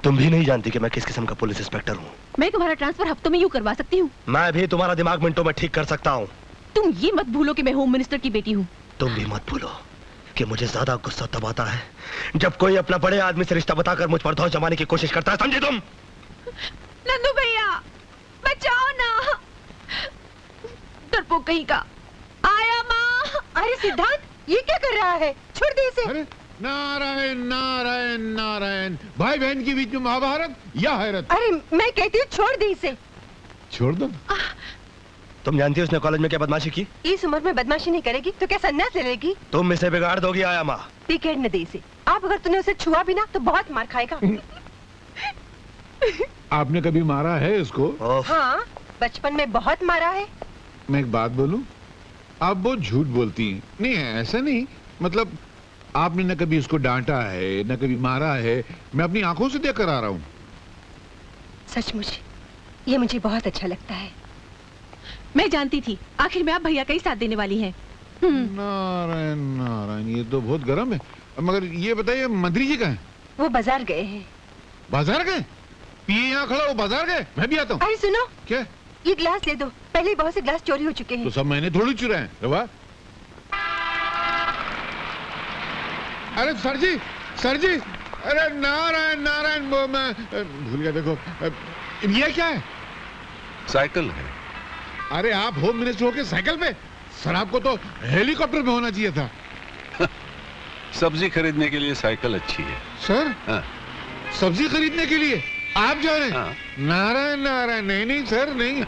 तुम भी नहीं जानती कि मैं किस किस्म का पुलिस इंस्पेक्टर हूँ। मैं तुम्हारा ट्रांसफर हफ्तों में यूँ करवा सकती हूँ। मैं भी तुम्हारा दिमाग मिनटों में ठीक कर सकता हूँ। तुम ये मत भूलो कि मैं होम मिनिस्टर की बेटी हूँ। तुम भी मत भूलो कि मुझे ज्यादा गुस्सा तब आता है जब कोई अपना बड़े आदमी से रिश्ता बताकर मुझ पर धौंस जमाने की कोशिश करता है, समझे तुम? नंदू भैया बचाओ ना, डरपोक कहीं का। आया माँ। अरे सिद्धांत, ये क्या कर रहा है? छोड़ दे इसे। अरे नारायण नारायण नारायण, भाई बहन के बीच में महाभारत या हैरत। अरे मैं कहती हूँ छोड़ दे इसे। छोड़ दो। तुम जानती हो उसने कॉलेज में क्या बदमाशी की? इस उम्र में बदमाशी नहीं करेगी तो क्या संन्यास ले लेगी? तुम इसे बिगाड़ दोगी आया माँ। टिकट न दे इसे। आप अगर तूने उसे छुआ भी ना तो बहुत मार खाएगा। आपने कभी मारा है इसको? हाँ, बचपन में बहुत मारा है। मैं एक बात बोलूं, आप बहुत झूठ बोलती हैं। नहीं ऐसा नहीं, मतलब आपने न कभी उसको डांटा है न कभी मारा है। मैं अपनी आंखों से देख कर आ रहा हूँ। सचमुच ये मुझे बहुत अच्छा लगता है। मैं जानती थी आखिर में आप भैया का ही साथ देने वाली हैं। नारायण नारायण, ये तो बहुत गर्म है। मगर ये बताइए मंत्री जी कहाँ हैं? वो बाजार गए हैं। बाजार गए? पिए यहाँ खड़ा, वो बाजार गए? मैं भी आता हूँ। अरे सुनो, क्या? ये ग्लास ले दो। पहले ही बहुत से ग्लास चोरी हो चुके हैं। तो सब मैंने थोड़ी चुराए हैं। रवा? अरे सर जी, सर जी, अरे नारायण नारायण, वो मैं भूल गया। देखो ये क्या है? साइकिल है। अरे आप होम मिनिस्टर होके साइकिल पे? सर आपको तो हेलीकॉप्टर में होना चाहिए था। सब्जी खरीदने के लिए साइकिल अच्छी है। सर? हाँ। सब्जी खरीदने के लिए आप जा रहे हैं? हाँ। नारायण नारायण, नहीं नहीं सर नहीं।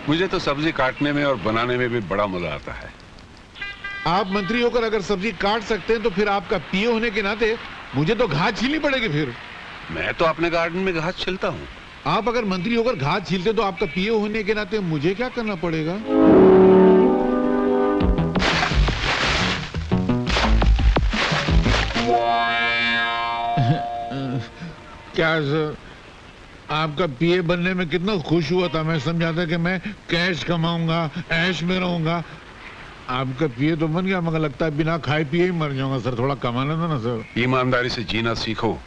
मुझे तो सब्जी काटने में और बनाने में भी बड़ा मजा आता है। आप मंत्री होकर अगर सब्जी काट सकते हैं तो फिर आपका पीए होने के नाते मुझे तो घास छीलनी पड़ेगी। फिर मैं तो अपने गार्डन में घास छिलता हूँ। आप अगर मंत्री होकर घास छीलते तो आपका पीए होने के नाते मुझे क्या करना पड़ेगा? क्या सर, आपका पीए बनने में कितना खुश हुआ था। मैं समझा था कि मैं कैश कमाऊंगा, ऐश में रहूंगा। आपका पीए तो बन गया, मगर लगता है बिना खाए पिए ही मर जाऊंगा। सर थोड़ा कमाना था ना सर। ईमानदारी से जीना सीखो,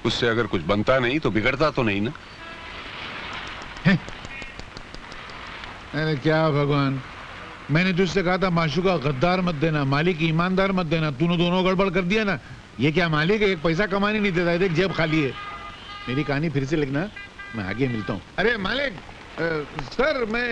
उससे अगर कुछ बनता नहीं तो बिगड़ता तो नहीं ना। अरे क्या भगवान, मैंने तुझसे कहा था माशूका गद्दार मत देना, मालिक ईमानदार मत देना। तूने दोनों गड़बड़ कर दिया ना। ये क्या मालिक है, एक पैसा कमाने नहीं देता, देख जेब खाली है। मेरी कहानी फिर से लिखना, मैं आगे मिलता हूँ। अरे मालिक, सर मैं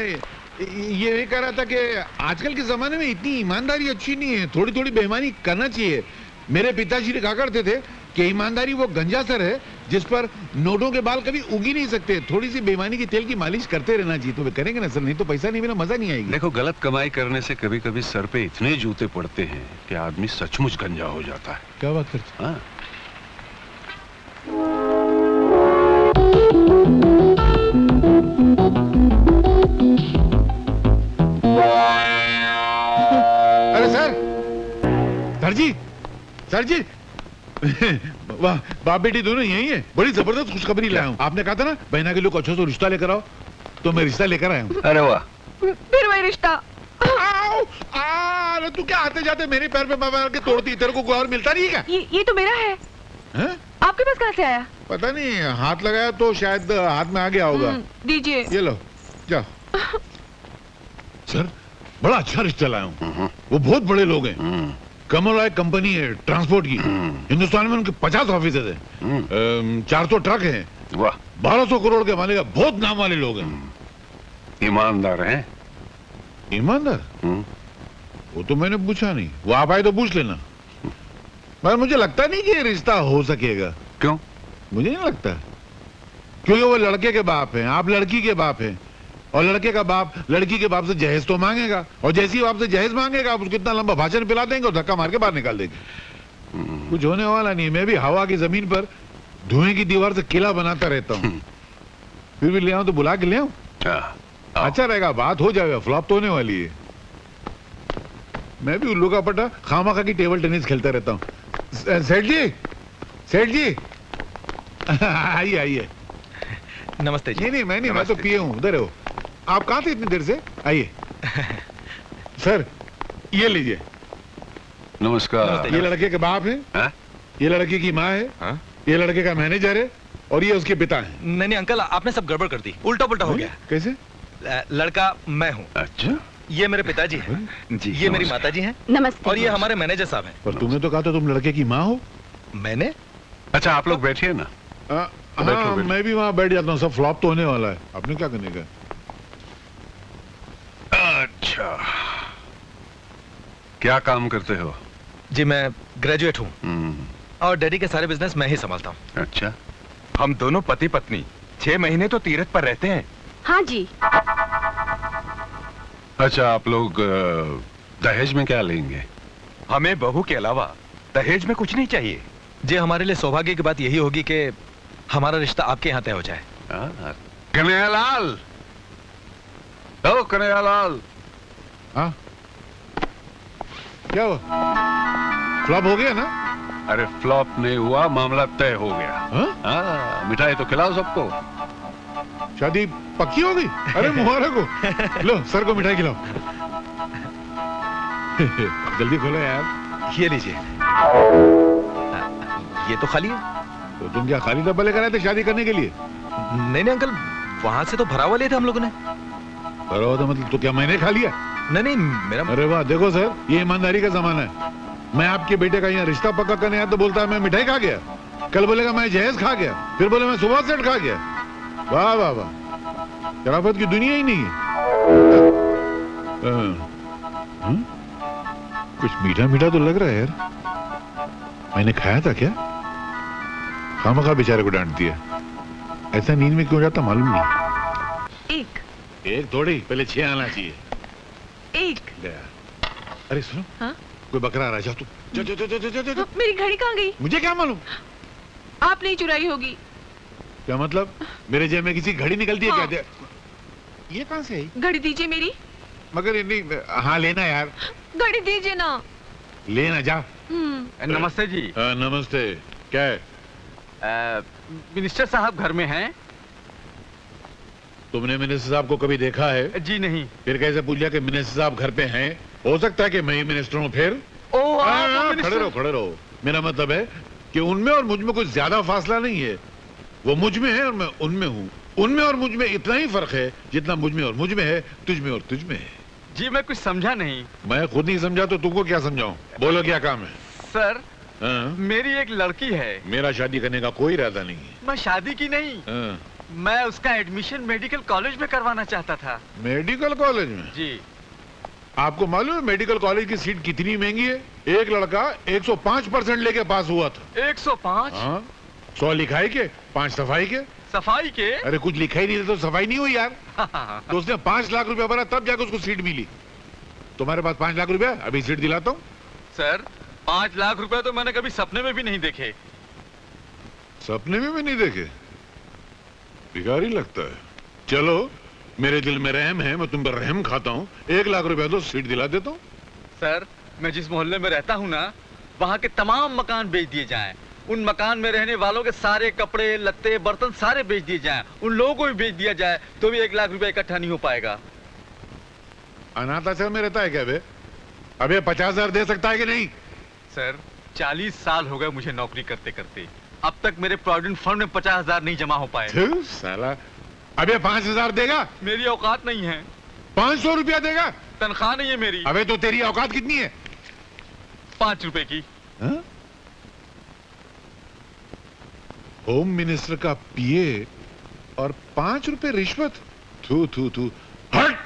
ये कह रहा था कि आजकल के जमाने में इतनी ईमानदारी अच्छी नहीं है, थोड़ी थोड़ी बेईमानी करना चाहिए। मेरे पिताजी ने कहा करते थे कि ईमानदारी वो गंजा सर है जिस पर नोटों के बाल कभी उग ही नहीं सकते। थोड़ी सी बेईमानी की तेल की मालिश करते रहना चाहिए। तो वे करेंगे ना सर, नहीं तो पैसा नहीं मिला मजा नहीं आएगी। देखो, गलत कमाई करने से कभी कभी सर पे इतने जूते पड़ते हैं कि आदमी सचमुच गंजा हो जाता है। क्या बात करते? हाँ। अरे सर, सर जी, सर जी, वाह, बाप बेटी दोनों यही है। बड़ी जबरदस्त खुशखबरी लाया हूँ। आपने कहा था ना बहना के लोग अच्छे से रिश्ता लेकर आओ, तो मैं रिश्ता लेकर आया हूँ। अरे वाह, फिर वही रिश्ता। अरे तू क्या आते जाते मेरे पैर पे मार के तोड़ती? तेरे को कोई और मिलता नहीं है क्या? ये तो मेरा है। आपके पास कहाँ से आया? पता नहीं, हाथ लगाया तो शायद हाथ में आ गया होगा। दीजिए। ये लो, जाओ। सर बड़ा अच्छा रिश्ता लाया हूँ। वो बहुत बड़े लोग हैं। कमल रॉय कंपनी है ट्रांसपोर्ट की। हिंदुस्तान में उनके 50 ऑफिस है। 400 ट्रक हैं। वाह, 1200 करोड़ के मालिक, बहुत नाम वाले लोग हैं। ईमानदार हैं। ईमानदार? वो तो मैंने पूछा नहीं, वो आप आए तो पूछ लेना। मगर मुझे लगता नहीं कि ये रिश्ता हो सकेगा। क्यों? मुझे नहीं लगता, क्योंकि वो लड़के के बाप हैं, आप लड़की के बाप हैं। और लड़के का बाप लड़की के बाप से जहेज तो मांगेगा, और जैसे ही बाप से जहेज मांगेगा आप उसको इतना लंबा भाषण पिला देंगे और धक्का मार के बाहर निकाल देंगे। कुछ होने वाला नहीं। मैं भी हवा की जमीन पर धुएं की दीवार से किला बनाता रहता हूँ। फिर भी ले आऊं तो बुला के ले आऊं? अच्छा रहेगा, बात हो जाएगा, फ्लॉप तो होने वाली है। मैं भी उल्लू का पट्टा खामा की टेबल टेनिस खेलता रहता हूँ। सेठ जी, सेठ जी, आइए आइए। नमस्ते जी। नहीं मैं नहीं, मैं तो पिए हूँ। उधर हो आप? कहाँ थे इतनी देर से? आइए। सर ये लीजिए। नमस्कार। ये लड़के के बाप है, ये लड़के की माँ है, ये लड़के का मैनेजर है, और ये उसके पिता हैं। नहीं नहीं अंकल, आपने सब गड़बड़ कर दी, उल्टा पुल्टा हो गया। कैसे? लड़का मैं हूँ, अच्छा, ये मेरे पिताजी हैं, जी ये मेरी माताजी हैं, नमस्ते। और ये हमारे मैनेजर साहब हैं। पर तुमने तो कहा था तुम लड़के की माँ हो। मैंने? अच्छा आप लोग बैठिए ना। बैठो, हाँ, बैठो। मैं भी वहाँ बैठ जाता हूँ, सब फ्लॉप तो होने वाला है, आपने क्या करने का? अच्छा, क्या काम करते हो? जी मैं ग्रेजुएट हूँ हम्म, और डैडी के सारे बिजनेस मैं ही संभालता हूँ। अच्छा, हम दोनों पति पत्नी 6 महीने तो तीरथ पर रहते हैं। हाँ जी। अच्छा आप लोग दहेज में क्या लेंगे? हमें बहू के अलावा दहेज में कुछ नहीं चाहिए। जी हमारे लिए सौभाग्य की बात यही होगी कि हमारा रिश्ता आपके यहाँ तय हो जाए। कन्हैयालाल, ओ कन्हैयालाल, हाँ क्या हुआ? फ्लॉप हो गया ना? अरे फ्लॉप नहीं हुआ, मामला तय हो गया। हाँ? हाँ, मिठाई तो खिलाओ सबको। शादी पक्की हो गई? अरे मुबारक हो। लो सर को मिठाई खिलाओ। जल्दी खोलो यार। ये लीजिए। ये तो खाली है। तो तुम क्या खाली डब्बा लेकर आए थे शादी करने के लिए? नहीं नहीं अंकल, वहां से तो भरा हुआ लिए थे हम लोगों ने। बराबर तो मतलब तो क्या मैंने खा लिया? नहीं नहीं मेरा। अरे वाह, देखो सर, ये ईमानदारी का जमाना है। मैं आपके बेटे का यहाँ रिश्ता पक्का करने आया तो बोलता है मैं मिठाई खा गया, कल बोलेगा मैं जहेज खा गया, फिर बोले मैं सुबह सेट खा गया। वाह वाह वाह, शराफत की दुनिया ही नहीं है। कुछ मीठा मीठा तो लग रहा है यार। मैंने खाया था क्या? खामखा बेचारे को डांट दिया। ऐसा नींद में क्यों जाता मालूम नहीं। एक थोड़ी, पहले 6 आना चाहिए। अरे सुनो, हाँ? कोई बकरा आ रहा है, जा तू। जा। मेरी घड़ी कहाँ गई? मुझे क्या मालूम? आपने ही चुराई होगी। क्या मतलब? मेरे जेब में किसी घड़ी निकलती है हाँ। क्या? ये कहाँ से आई? घड़ी दीजिए मेरी। मगर ये नहीं, हाँ लेना यार, घड़ी दीजिए ना। लेना जा। नमस्ते जी। नमस्ते। क्या है? मिनिस्टर साहब घर में हैं? तुमने मिनिस्टर साहब को कभी देखा है? जी नहीं। फिर कैसे पूछ लिया कि मिनिस्टर साहब घर पे हैं? हो सकता है कि मैं ही मिनिस्टर हूँ फिर। खड़े रहो खड़े रहो। मेरा मतलब है कि उनमें और मुझ में कुछ ज्यादा फासला नहीं है। वो मुझ में है और मैं उनमें हूँ। उनमें और मुझ में इतना ही फर्क है जितना मुझ में और मुझ में है, तुझ में और तुझ में है। जी मैं कुछ समझा नहीं। मैं खुद नहीं समझा तो तुमको क्या समझाऊं? बोलो क्या काम है? सर, हाँ? मेरी एक लड़की है। मेरा शादी करने का कोई इरादा नहीं है। मैं शादी की नहीं, हाँ। मैं उसका एडमिशन मेडिकल कॉलेज में करवाना चाहता था। मेडिकल कॉलेज में? जी। आपको मालूम है मेडिकल कॉलेज की सीट कितनी महंगी है? एक लड़का 105% लेके पास हुआ था। 105? हाँ, 100 लिखाई के, 5 सफाई के। सफाई के? अरे कुछ लिखा ही नहीं था तो सफाई नहीं हुई यार। तो उसने 5 लाख रुपया भरा तब जाकर उसको सीट मिली। तुम्हारे पास 5 लाख रुपया, अभी सीट दिलाता हूँ। सर 5 लाख रुपए तो मैंने कभी सपने में भी नहीं देखे। सपने में भी नहीं देखे? भिखारी लगता है। चलो, मेरे दिल में रहम है, मैं तुम पर रहम खाता हूँ। 1 लाख रुपया तो सीट दिला देता हूँ। सर मैं जिस मोहल्ले में रहता हूँ ना, वहाँ के तमाम मकान बेच दिए जाएं। उन मकान में रहने वालों के सारे कपड़े लत्ते बर्तन सारे बेच दिए जाएं। उन लोगों को भी बेच दिया जाए तो भी 1 लाख रुपया इकट्ठा नहीं हो पाएगा। अनाथ आश्रम में रहता है क्या बे? अबे 50,000 दे सकता है कि नहीं? सर 40 साल हो गए मुझे नौकरी करते करते, अब तक मेरे प्रोविडेंट फंड में 50,000 नहीं जमा हो पाए। साला, अबे 5,000 देगा? मेरी औकात नहीं है। 500 रुपया देगा? तनख्वाह नहीं है मेरी। अबे तो तेरी औकात कितनी है? 5 रुपए की। हा? होम मिनिस्टर का पीए और 5 रुपए रिश्वत? थू थू थू, हट!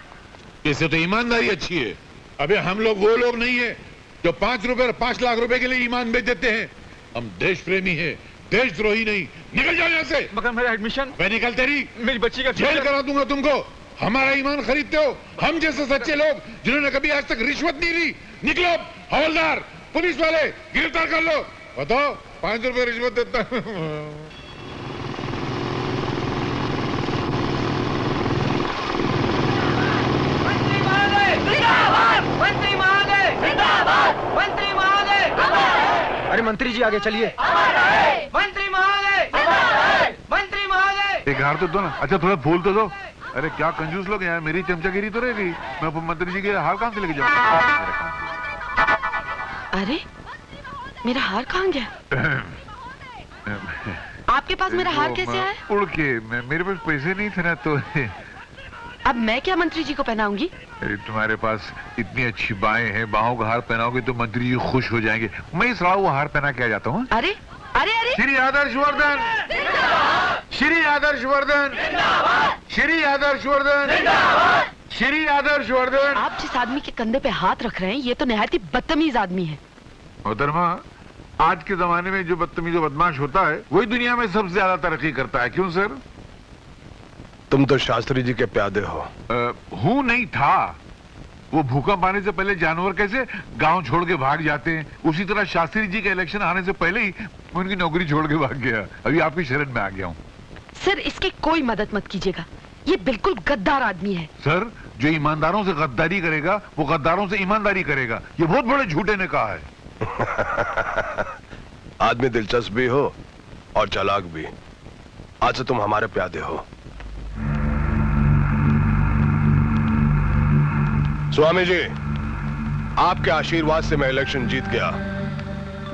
इससे तो ईमानदारी अच्छी है। अबे हम लोग वो लोग नहीं है जो 5 रुपए और 5 लाख रुपए के लिए ईमान बेच देते हैं। हम देश प्रेमी हैं, देशद्रोही नहीं। निकल जाओ यहाँ से। मगर मेरा एडमिशन? मैं निकल, तेरी मेरी बच्ची का जेल करा दूंगा तुमको। हमारा ईमान खरीदते हो? हम जैसे सच्चे लोग जिन्होंने कभी आज तक रिश्वत नहीं ली। निकलो, हवलदार, पुलिस वाले, गिरफ्तार कर लो। बताओ, 5 रुपए रिश्वत देता। अरे मंत्री जी आगे चलिए। मंत्री महोदय, मंत्री महोदय। एक हार तो दो ना। अच्छा थोड़ा फूल तो दो। अरे क्या कंजूस लोग हैं, मेरी चमचागिरी तो रह गई। मैं मंत्री जी के हार कहाँ से लेके जाऊँ? अरे मेरा हार कहाँ गया? आपके आपके पास मेरा हार कैसे आया? उड़ के मेरे पास पैसे नहीं थे ना तो अब मैं क्या मंत्री जी को पहनाऊंगी? अरे तुम्हारे पास इतनी अच्छी बाहें हैं, बाहों का हार पहनाओगे तो मंत्री जी खुश हो जाएंगे। मैं इस राव हार पहना के आ जाता हूँ। अरे अरे अरे श्री आदर्शवर्धन, श्री आदर्शवर्धन, श्री आदर्शवर्धन, श्री आदर्शवर्धन। आप जिस आदमी के कंधे पे हाथ रख रहे हैं ये तो निहायत ही बदतमीज आदमी है। मोहतरमा, आज के जमाने में जो बदतमीज और बदमाश होता है वही दुनिया में सबसे ज्यादा तरक्की करता है। क्यों सर? तुम तो शास्त्री जी के प्यादे हो। हूं नहीं था। वो भूकंप आने से पहले जानवर कैसे गांव छोड़ के भाग जाते हैं, उसी तरह शास्त्री जी के इलेक्शन आने से पहले ही मैं उनकी नौकरी छोड़ के भाग गया। अभी आपकी शरण में आ गया हूँ। सर इसकी कोई मदद मत कीजिएगा, ये बिल्कुल गद्दार आदमी है। सर, जो ईमानदारों से गद्दारी करेगा वो गद्दारों से ईमानदारी करेगा, ये बहुत बड़े झूठे ने कहा है। आदमी दिलचस्प भी हो और चालाक भी। आज से तुम हमारे प्यादे हो। स्वामी जी, आपके आशीर्वाद से मैं इलेक्शन जीत गया,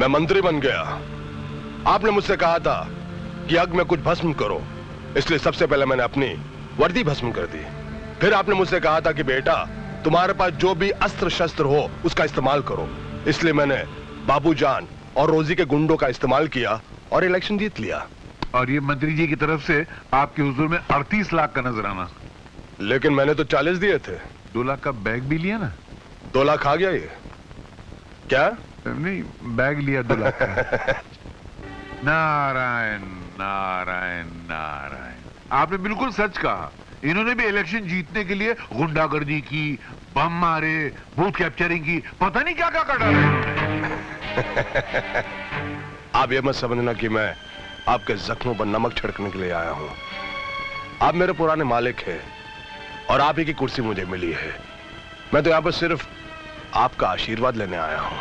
मैं मंत्री बन गया। आपने मुझसे कहा था कि यज्ञ में कुछ भस्म करो, इसलिए सबसे पहले मैंने अपनी वर्दी भस्म कर दी। फिर आपने मुझसे कहा था कि बेटा तुम्हारे पास जो भी अस्त्र शस्त्र हो उसका इस्तेमाल करो, इसलिए मैंने बाबूजान और रोजी के गुंडों का इस्तेमाल किया और इलेक्शन जीत लिया। और ये मंत्री जी की तरफ से आपके हुजूर में 38 लाख का नजराना। लेकिन मैंने तो 40 दिए थे। 2 लाख का बैग भी लिया ना? 2 लाख आ गया ये क्या? नहीं, बैग लिया 2 लाख का। नारायण नारायण नारायण, आपने बिल्कुल सच कहा। इन्होंने भी इलेक्शन जीतने के लिए गुंडागर्दी की, बम मारे, बूथ कैप्चरिंग की, पता नहीं क्या क्या कर डाला इन्होंने। आप ये मत समझना कि मैं आपके जख्मों पर नमक छिड़कने के लिए आया हूं। आप मेरे पुराने मालिक हैं और आप ही की कुर्सी मुझे मिली है। मैं तो यहां पर सिर्फ आपका आशीर्वाद लेने आया हूं।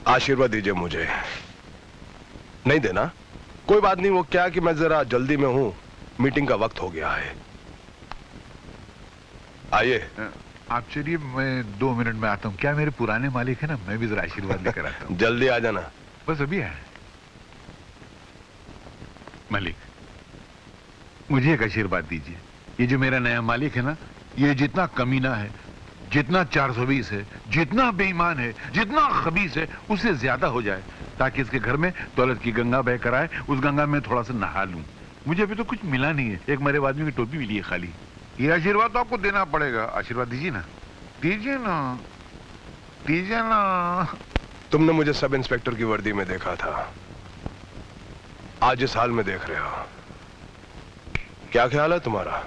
आशीर्वाद दीजिए मुझे। नहीं देना? कोई बात नहीं, वो क्या कि मैं जरा जल्दी में हूं, मीटिंग का वक्त हो गया है। आइए। आप चलिए, मैं 2 मिनट में आता हूँ। क्या मेरे पुराने मालिक है ना, मैं भी जरा आशीर्वाद लेकर आता हूँ। जल्दी आ जाना। बस अभी है। मालिक, मुझे एक आशीर्वाद दीजिए। ये जो मेरा नया मालिक है ना, ये जितना कमीना है, जितना 420 है, जितना बेईमान है, जितना खबीस है, उससे ज्यादा हो जाए, ताकि इसके घर में दौलत की गंगा बह कर आए, उस गंगा में थोड़ा सा नहा लूं। मुझे अभी तो कुछ मिला नहीं है, एक मेरे आदमी की टोपी मिली है खाली। ये आशीर्वाद तो आपको देना पड़ेगा। आशीर्वाद दीजिए ना, दीजिए ना, दीजिए ना। तुमने मुझे सब इंस्पेक्टर की वर्दी में देखा था, आज इस हाल में देख रहे हो। क्या ख्याल है तुम्हारा?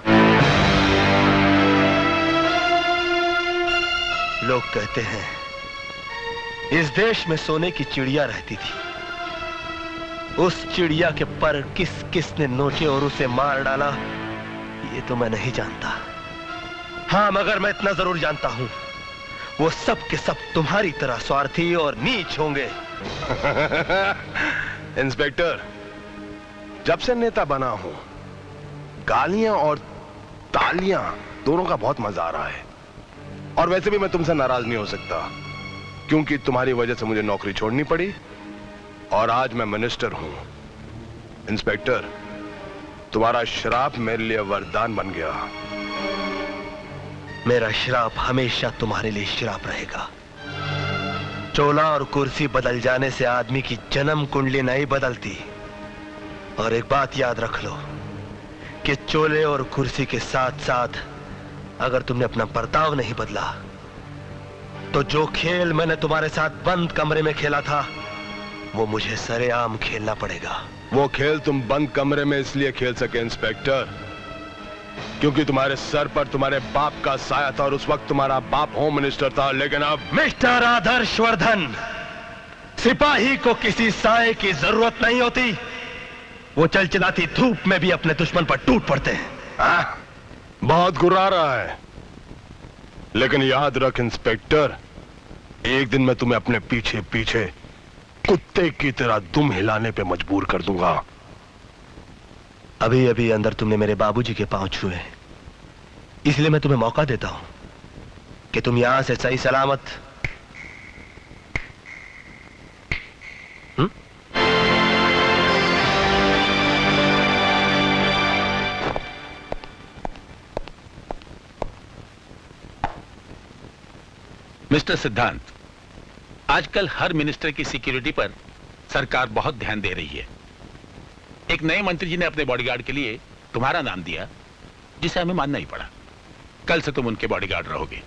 लोग कहते हैं इस देश में सोने की चिड़िया रहती थी। उस चिड़िया के पर किस किस ने नोचे और उसे मार डाला, ये तो मैं नहीं जानता। हाँ, मगर मैं इतना जरूर जानता हूं, वो सब के सब तुम्हारी तरह स्वार्थी और नीच होंगे। इंस्पेक्टर, जब से नेता बना हूं, गालियां और तालियां दोनों का बहुत मजा आ रहा है। और वैसे भी मैं तुमसे नाराज नहीं हो सकता, क्योंकि तुम्हारी वजह से मुझे नौकरी छोड़नी पड़ी और आज मैं मिनिस्टर हूं। इंस्पेक्टर, तुम्हारा श्राप मेरे लिए वरदान बन गया। मेरा श्राप हमेशा तुम्हारे लिए श्राप रहेगा। चोला और कुर्सी बदल जाने से आदमी की जन्म कुंडली नहीं बदलती। और एक बात याद रख लो कि चोले और कुर्सी के साथ साथ अगर तुमने अपना बर्ताव नहीं बदला तो जो खेल मैंने तुम्हारे साथ बंद कमरे में खेला था वो मुझे सरेआम खेलना पड़ेगा। वो खेल तुम बंद कमरे में इसलिए खेल सके इंस्पेक्टर, क्योंकि तुम्हारे सर पर तुम्हारे बाप का साया था और उस वक्त तुम्हारा बाप होम मिनिस्टर था। लेकिन अब मिस्टर आदर्शवर्धन, सिपाही को किसी साये की जरूरत नहीं होती। वो चलचलाती धूप में भी अपने दुश्मन पर टूट पड़ते हैं। बहुत गुर्रा रहा है, लेकिन याद रख इंस्पेक्टर, एक दिन मैं तुम्हें अपने पीछे पीछे कुत्ते की तरह दुम हिलाने पे मजबूर कर दूंगा। अभी अभी अंदर तुमने मेरे बाबूजी के पांव छुए, इसलिए मैं तुम्हें मौका देता हूं कि तुम यहां से सही सलामत मिस्टर सिद्धांत, आजकल हर मिनिस्टर की सिक्योरिटी पर सरकार बहुत ध्यान दे रही है। एक नए मंत्री जी ने अपने बॉडीगार्ड के लिए तुम्हारा नाम दिया, जिसे हमें मानना ही पड़ा। कल से तुम उनके बॉडीगार्ड रहोगे।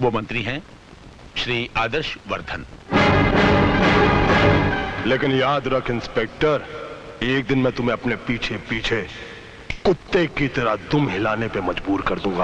वो मंत्री हैं श्री आदर्श वर्धन। लेकिन याद रख इंस्पेक्टर, एक दिन मैं तुम्हें अपने पीछे पीछे कुत्ते की तरह दुम हिलाने पे मजबूर कर दूंगा।